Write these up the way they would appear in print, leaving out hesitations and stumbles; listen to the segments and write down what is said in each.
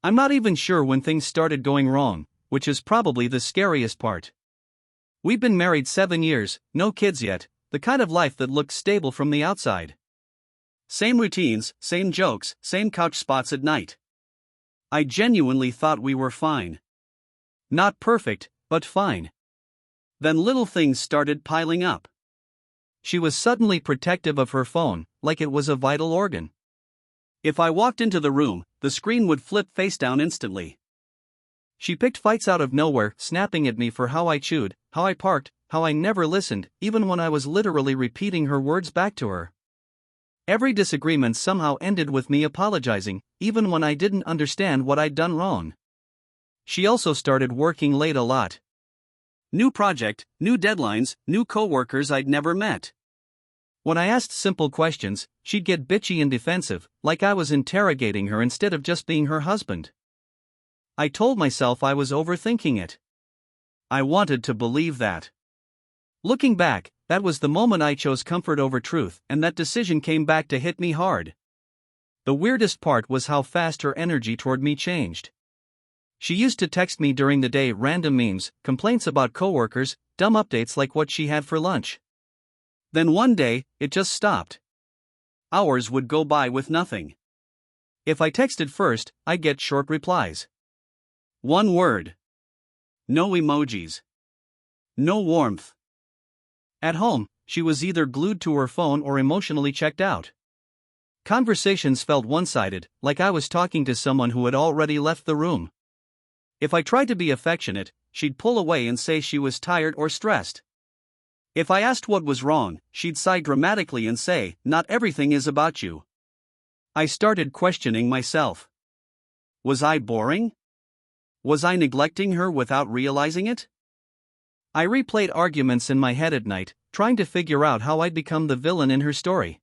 I'm not even sure when things started going wrong, which is probably the scariest part. We've been married 7 years, no kids yet, the kind of life that looks stable from the outside. Same routines, same jokes, same couch spots at night. I genuinely thought we were fine. Not perfect, but fine. Then little things started piling up. She was suddenly protective of her phone, like it was a vital organ. If I walked into the room, the screen would flip face down instantly. She picked fights out of nowhere, snapping at me for how I chewed, how I parked, how I never listened, even when I was literally repeating her words back to her. Every disagreement somehow ended with me apologizing, even when I didn't understand what I'd done wrong. She also started working late a lot. New project, new deadlines, new coworkers I'd never met. When I asked simple questions, she'd get bitchy and defensive, like I was interrogating her instead of just being her husband. I told myself I was overthinking it. I wanted to believe that. Looking back, that was the moment I chose comfort over truth, and that decision came back to hit me hard. The weirdest part was how fast her energy toward me changed. She used to text me during the day random memes, complaints about coworkers, dumb updates like what she had for lunch. Then one day, it just stopped. Hours would go by with nothing. If I texted first, I'd get short replies. One word. No emojis. No warmth. At home, she was either glued to her phone or emotionally checked out. Conversations felt one-sided, like I was talking to someone who had already left the room. If I tried to be affectionate, she'd pull away and say she was tired or stressed. If I asked what was wrong, she'd sigh dramatically and say, "Not everything is about you." I started questioning myself. Was I boring? Was I neglecting her without realizing it? I replayed arguments in my head at night, trying to figure out how I'd become the villain in her story.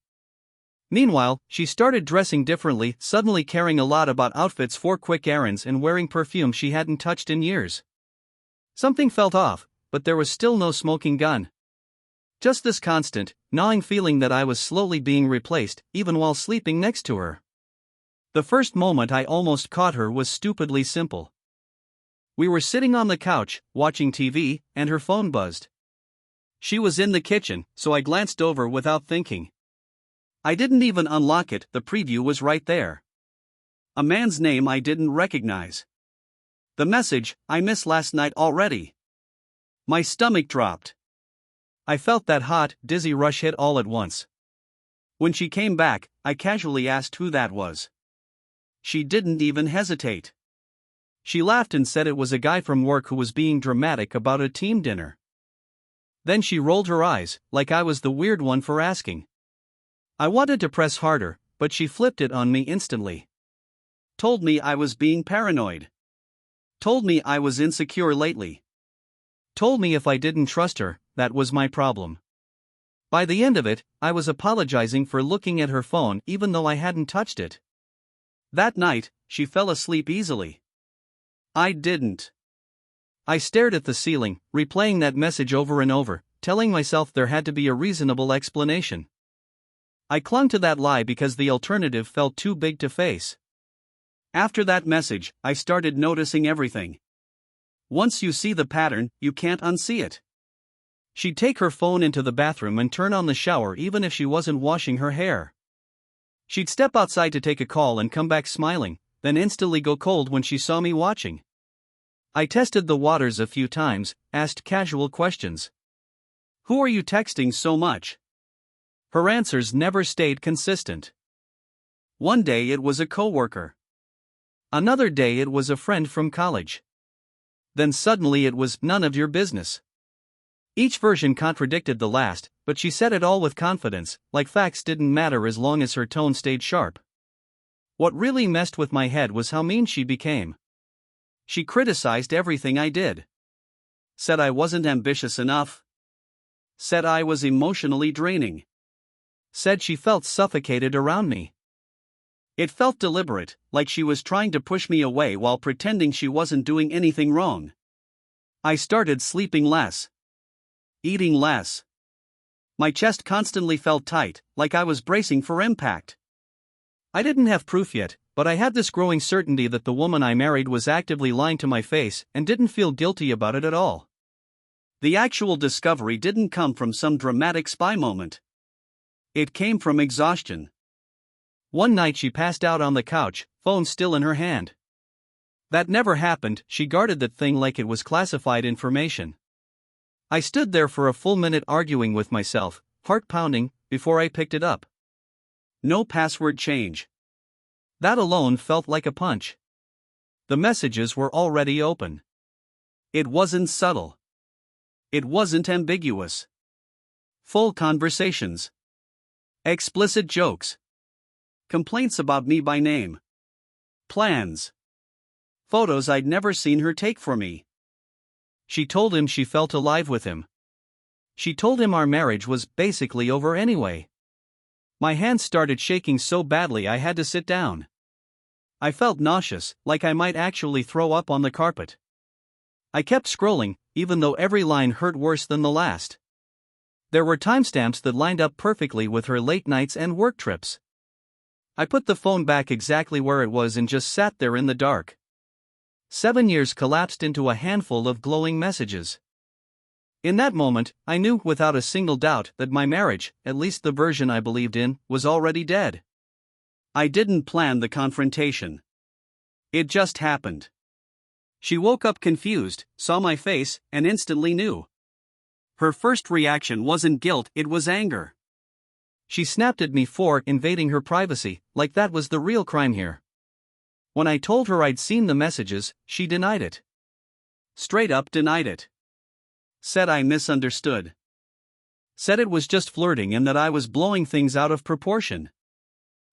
Meanwhile, she started dressing differently, suddenly caring a lot about outfits for quick errands and wearing perfume she hadn't touched in years. Something felt off, but there was still no smoking gun. Just this constant, gnawing feeling that I was slowly being replaced, even while sleeping next to her. The first moment I almost caught her was stupidly simple. We were sitting on the couch, watching TV, and her phone buzzed. She was in the kitchen, so I glanced over without thinking. I didn't even unlock it, the preview was right there. A man's name I didn't recognize. The message, "I missed last night already." My stomach dropped. I felt that hot, dizzy rush hit all at once. When she came back, I casually asked who that was. She didn't even hesitate. She laughed and said it was a guy from work who was being dramatic about a team dinner. Then she rolled her eyes, like I was the weird one for asking. I wanted to press harder, but she flipped it on me instantly. Told me I was being paranoid. Told me I was insecure lately. Told me if I didn't trust her, that was my problem. By the end of it, I was apologizing for looking at her phone even though I hadn't touched it. That night, she fell asleep easily. I didn't. I stared at the ceiling, replaying that message over and over, telling myself there had to be a reasonable explanation. I clung to that lie because the alternative felt too big to face. After that message, I started noticing everything. Once you see the pattern, you can't unsee it. She'd take her phone into the bathroom and turn on the shower even if she wasn't washing her hair. She'd step outside to take a call and come back smiling, then instantly go cold when she saw me watching. I tested the waters a few times, asked casual questions. Who are you texting so much? Her answers never stayed consistent. One day it was a coworker. Another day it was a friend from college. Then suddenly it was none of your business. Each version contradicted the last, but she said it all with confidence, like facts didn't matter as long as her tone stayed sharp. What really messed with my head was how mean she became. She criticized everything I did. Said I wasn't ambitious enough. Said I was emotionally draining. Said she felt suffocated around me. It felt deliberate, like she was trying to push me away while pretending she wasn't doing anything wrong. I started sleeping less. Eating less. My chest constantly felt tight, like I was bracing for impact. I didn't have proof yet, but I had this growing certainty that the woman I married was actively lying to my face and didn't feel guilty about it at all. The actual discovery didn't come from some dramatic spy moment. It came from exhaustion. One night she passed out on the couch, phone still in her hand. That never happened, she guarded that thing like it was classified information. I stood there for a full minute arguing with myself, heart pounding, before I picked it up. No password change. That alone felt like a punch. The messages were already open. It wasn't subtle. It wasn't ambiguous. Full conversations. Explicit jokes. Complaints about me by name. Plans. Photos I'd never seen her take for me. She told him she felt alive with him. She told him our marriage was basically over anyway. My hands started shaking so badly I had to sit down. I felt nauseous, like I might actually throw up on the carpet. I kept scrolling, even though every line hurt worse than the last. There were timestamps that lined up perfectly with her late nights and work trips. I put the phone back exactly where it was and just sat there in the dark. 7 years collapsed into a handful of glowing messages. In that moment, I knew without a single doubt that my marriage, at least the version I believed in, was already dead. I didn't plan the confrontation. It just happened. She woke up confused, saw my face, and instantly knew. Her first reaction wasn't guilt, it was anger. She snapped at me for invading her privacy, like that was the real crime here. When I told her I'd seen the messages, she denied it. Straight up denied it. Said I misunderstood. Said it was just flirting and that I was blowing things out of proportion.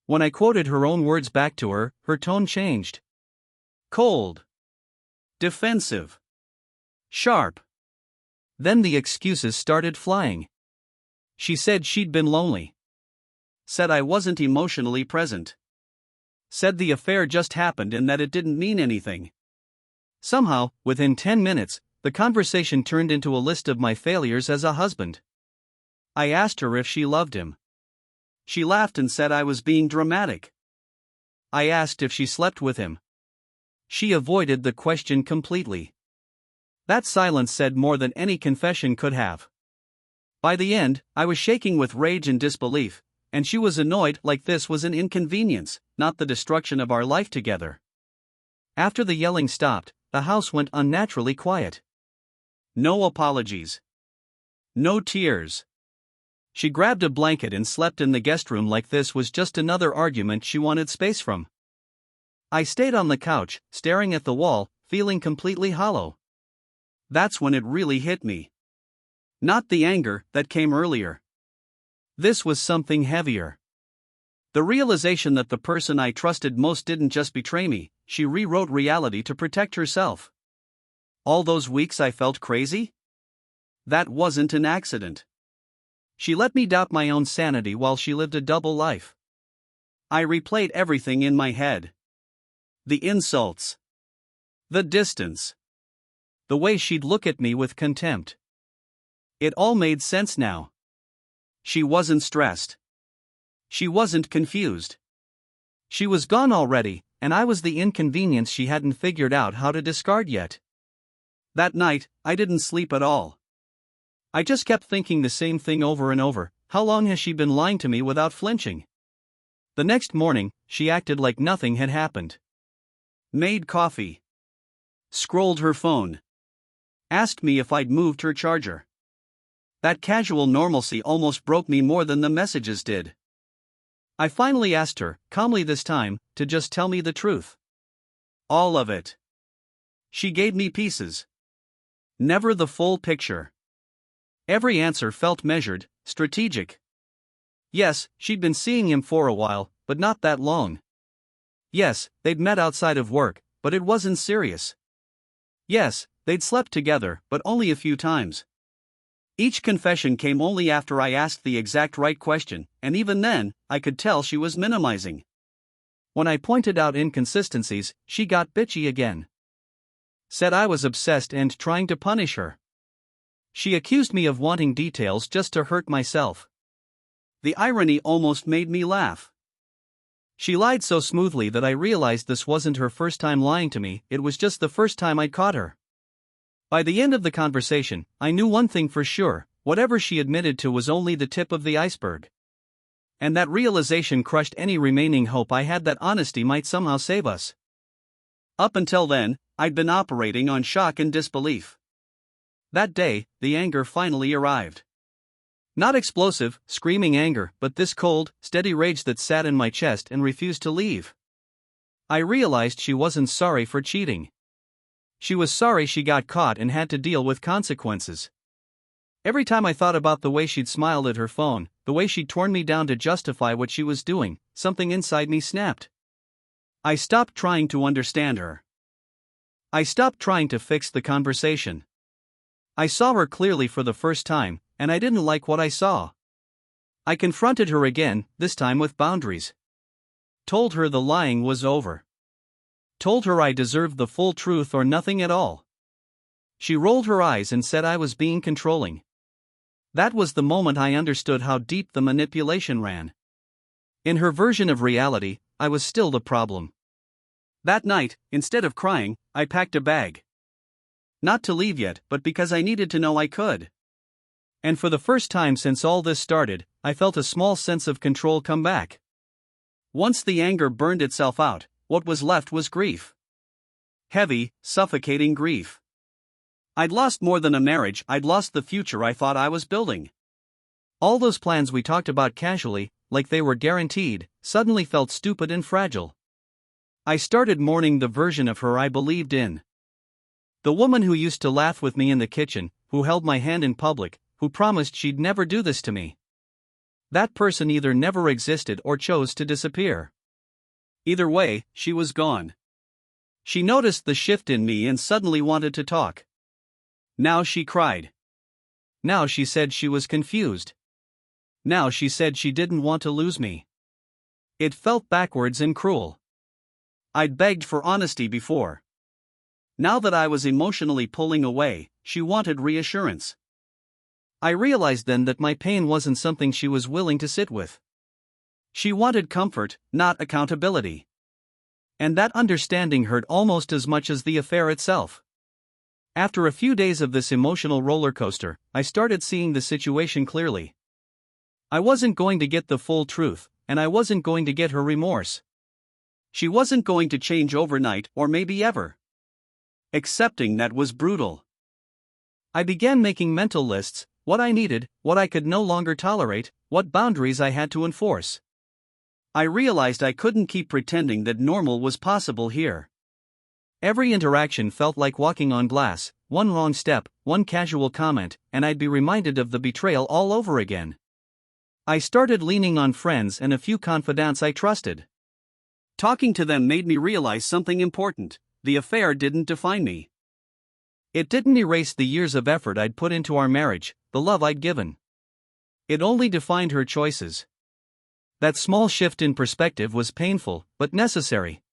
When I quoted her own words back to her, her tone changed. Cold. Defensive. Sharp. Then the excuses started flying. She said she'd been lonely. Said I wasn't emotionally present. Said the affair just happened and that it didn't mean anything. Somehow, within 10 minutes, the conversation turned into a list of my failures as a husband. I asked her if she loved him. She laughed and said I was being dramatic. I asked if she slept with him. She avoided the question completely. That silence said more than any confession could have. By the end, I was shaking with rage and disbelief, and she was annoyed like this was an inconvenience, not the destruction of our life together. After the yelling stopped, the house went unnaturally quiet. No apologies. No tears. She grabbed a blanket and slept in the guest room like this was just another argument she wanted space from. I stayed on the couch, staring at the wall, feeling completely hollow. That's when it really hit me. Not the anger that came earlier. This was something heavier. The realization that the person I trusted most didn't just betray me, she rewrote reality to protect herself. All those weeks I felt crazy? That wasn't an accident. She let me doubt my own sanity while she lived a double life. I replayed everything in my head. The insults. The distance. The way she'd look at me with contempt. It all made sense now. She wasn't stressed. She wasn't confused. She was gone already, and I was the inconvenience she hadn't figured out how to discard yet. That night, I didn't sleep at all. I just kept thinking the same thing over and over. How long has she been lying to me without flinching? The next morning, she acted like nothing had happened. Made coffee. Scrolled her phone. Asked me if I'd moved her charger. That casual normalcy almost broke me more than the messages did. I finally asked her, calmly this time, to just tell me the truth. All of it. She gave me pieces. Never the full picture. Every answer felt measured, strategic. Yes, she'd been seeing him for a while, but not that long. Yes, they'd met outside of work, but it wasn't serious. Yes, they'd slept together, but only a few times. Each confession came only after I asked the exact right question, and even then, I could tell she was minimizing. When I pointed out inconsistencies, she got bitchy again. Said I was obsessed and trying to punish her. She accused me of wanting details just to hurt myself. The irony almost made me laugh. She lied so smoothly that I realized this wasn't her first time lying to me, it was just the first time I'd caught her. By the end of the conversation, I knew one thing for sure: whatever she admitted to was only the tip of the iceberg. And that realization crushed any remaining hope I had that honesty might somehow save us. Up until then, I'd been operating on shock and disbelief. That day, the anger finally arrived. Not explosive, screaming anger, but this cold, steady rage that sat in my chest and refused to leave. I realized she wasn't sorry for cheating. She was sorry she got caught and had to deal with consequences. Every time I thought about the way she'd smiled at her phone, the way she'd torn me down to justify what she was doing, something inside me snapped. I stopped trying to understand her. I stopped trying to fix the conversation. I saw her clearly for the first time, and I didn't like what I saw. I confronted her again, this time with boundaries. Told her the lying was over. Told her I deserved the full truth or nothing at all. She rolled her eyes and said I was being controlling. That was the moment I understood how deep the manipulation ran. In her version of reality, I was still the problem. That night, instead of crying, I packed a bag. Not to leave yet, but because I needed to know I could. And for the first time since all this started, I felt a small sense of control come back. Once the anger burned itself out, what was left was grief. Heavy, suffocating grief. I'd lost more than a marriage, I'd lost the future I thought I was building. All those plans we talked about casually, like they were guaranteed, suddenly felt stupid and fragile. I started mourning the version of her I believed in. The woman who used to laugh with me in the kitchen, who held my hand in public, who promised she'd never do this to me. That person either never existed or chose to disappear. Either way, she was gone. She noticed the shift in me and suddenly wanted to talk. Now she cried. Now she said she was confused. Now she said she didn't want to lose me. It felt backwards and cruel. I'd begged for honesty before. Now that I was emotionally pulling away, she wanted reassurance. I realized then that my pain wasn't something she was willing to sit with. She wanted comfort, not accountability. And that understanding hurt almost as much as the affair itself. After a few days of this emotional roller coaster, I started seeing the situation clearly. I wasn't going to get the full truth, and I wasn't going to get her remorse. She wasn't going to change overnight or maybe ever. Accepting that was brutal. I began making mental lists: what I needed, what I could no longer tolerate, what boundaries I had to enforce. I realized I couldn't keep pretending that normal was possible here. Every interaction felt like walking on glass: one wrong step, one casual comment, and I'd be reminded of the betrayal all over again. I started leaning on friends and a few confidants I trusted. Talking to them made me realize something important: the affair didn't define me. It didn't erase the years of effort I'd put into our marriage, the love I'd given. It only defined her choices. That small shift in perspective was painful, but necessary.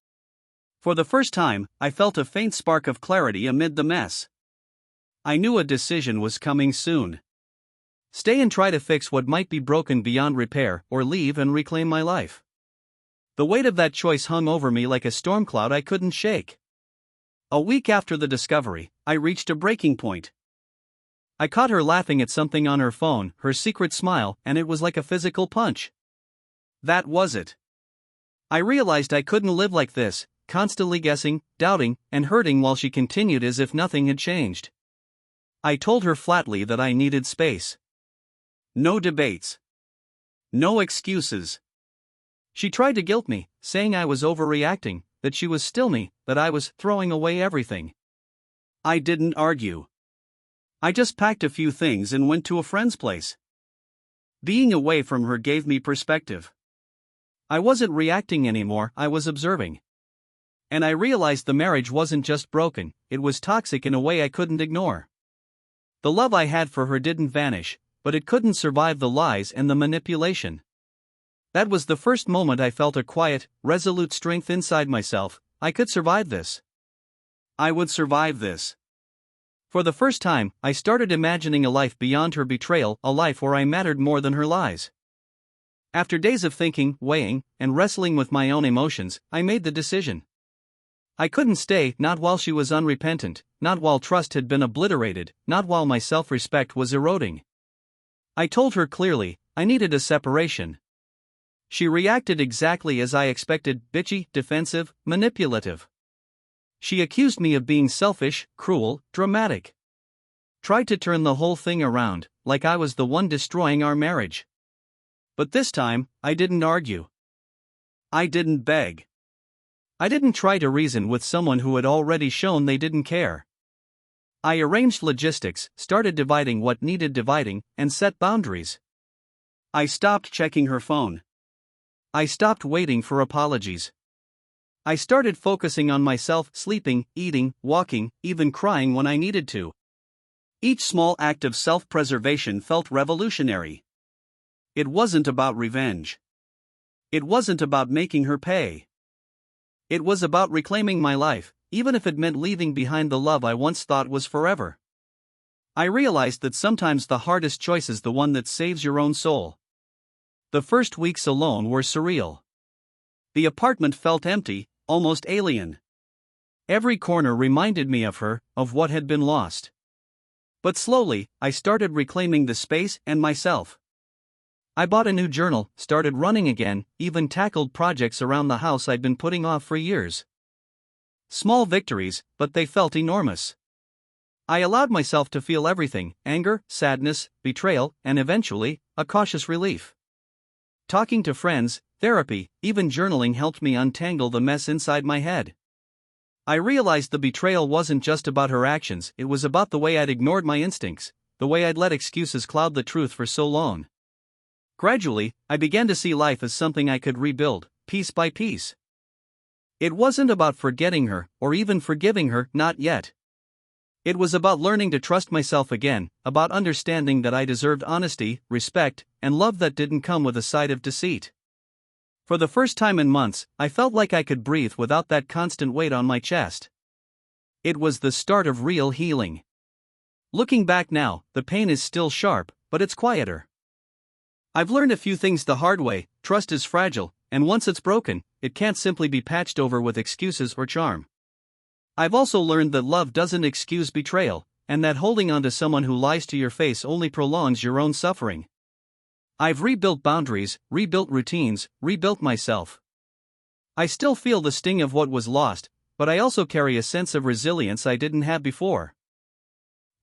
For the first time, I felt a faint spark of clarity amid the mess. I knew a decision was coming soon. Stay and try to fix what might be broken beyond repair, or leave and reclaim my life. The weight of that choice hung over me like a storm cloud I couldn't shake. A week after the discovery, I reached a breaking point. I caught her laughing at something on her phone, her secret smile, and it was like a physical punch. That was it. I realized I couldn't live like this, constantly guessing, doubting, and hurting while she continued as if nothing had changed. I told her flatly that I needed space. No debates. No excuses. She tried to guilt me, saying I was overreacting, that she was still me, that I was throwing away everything. I didn't argue. I just packed a few things and went to a friend's place. Being away from her gave me perspective. I wasn't reacting anymore, I was observing. And I realized the marriage wasn't just broken, it was toxic in a way I couldn't ignore. The love I had for her didn't vanish, but it couldn't survive the lies and the manipulation. That was the first moment I felt a quiet, resolute strength inside myself. I could survive this. I would survive this. For the first time, I started imagining a life beyond her betrayal, a life where I mattered more than her lies. After days of thinking, weighing, and wrestling with my own emotions, I made the decision. I couldn't stay, not while she was unrepentant, not while trust had been obliterated, not while my self-respect was eroding. I told her clearly, I needed a separation. She reacted exactly as I expected, bitchy, defensive, manipulative. She accused me of being selfish, cruel, dramatic. Tried to turn the whole thing around, like I was the one destroying our marriage. But this time, I didn't argue. I didn't beg. I didn't try to reason with someone who had already shown they didn't care. I arranged logistics, started dividing what needed dividing, and set boundaries. I stopped checking her phone. I stopped waiting for apologies. I started focusing on myself, sleeping, eating, walking, even crying when I needed to. Each small act of self-preservation felt revolutionary. It wasn't about revenge. It wasn't about making her pay. It was about reclaiming my life, even if it meant leaving behind the love I once thought was forever. I realized that sometimes the hardest choice is the one that saves your own soul. The first weeks alone were surreal. The apartment felt empty, almost alien. Every corner reminded me of her, of what had been lost. But slowly, I started reclaiming the space and myself. I bought a new journal, started running again, even tackled projects around the house I'd been putting off for years. Small victories, but they felt enormous. I allowed myself to feel everything: anger, sadness, betrayal, and eventually, a cautious relief. Talking to friends, therapy, even journaling helped me untangle the mess inside my head. I realized the betrayal wasn't just about her actions, it was about the way I'd ignored my instincts, the way I'd let excuses cloud the truth for so long. Gradually, I began to see life as something I could rebuild, piece by piece. It wasn't about forgetting her, or even forgiving her, not yet. It was about learning to trust myself again, about understanding that I deserved honesty, respect, and love that didn't come with a side of deceit. For the first time in months, I felt like I could breathe without that constant weight on my chest. It was the start of real healing. Looking back now, the pain is still sharp, but it's quieter. I've learned a few things the hard way: trust is fragile, and once it's broken, it can't simply be patched over with excuses or charm. I've also learned that love doesn't excuse betrayal, and that holding on to someone who lies to your face only prolongs your own suffering. I've rebuilt boundaries, rebuilt routines, rebuilt myself. I still feel the sting of what was lost, but I also carry a sense of resilience I didn't have before.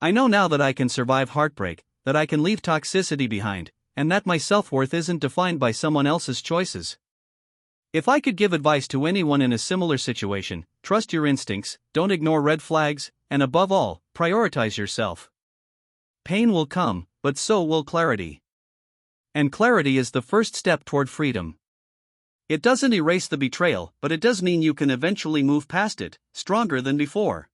I know now that I can survive heartbreak, that I can leave toxicity behind, and that my self-worth isn't defined by someone else's choices. If I could give advice to anyone in a similar situation, trust your instincts, don't ignore red flags, and above all, prioritize yourself. Pain will come, but so will clarity. And clarity is the first step toward freedom. It doesn't erase the betrayal, but it does mean you can eventually move past it, stronger than before.